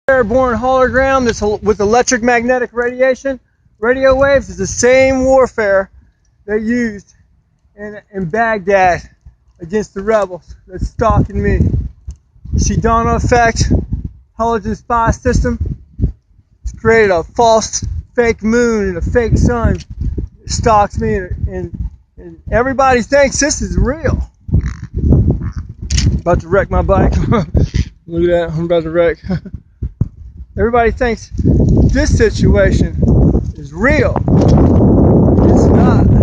airborne hologram that's with electromagnetic radio waves is the same warfare they used in Baghdad against the rebels that's stalking me. You see Domino effect, intelligent spy system. It's created a false fake moon and a fake sun that stalks me, and everybody thinks this is real. About to wreck my bike. Look at that, I'm about to wreck. Everybody thinks this situation is real. It's not.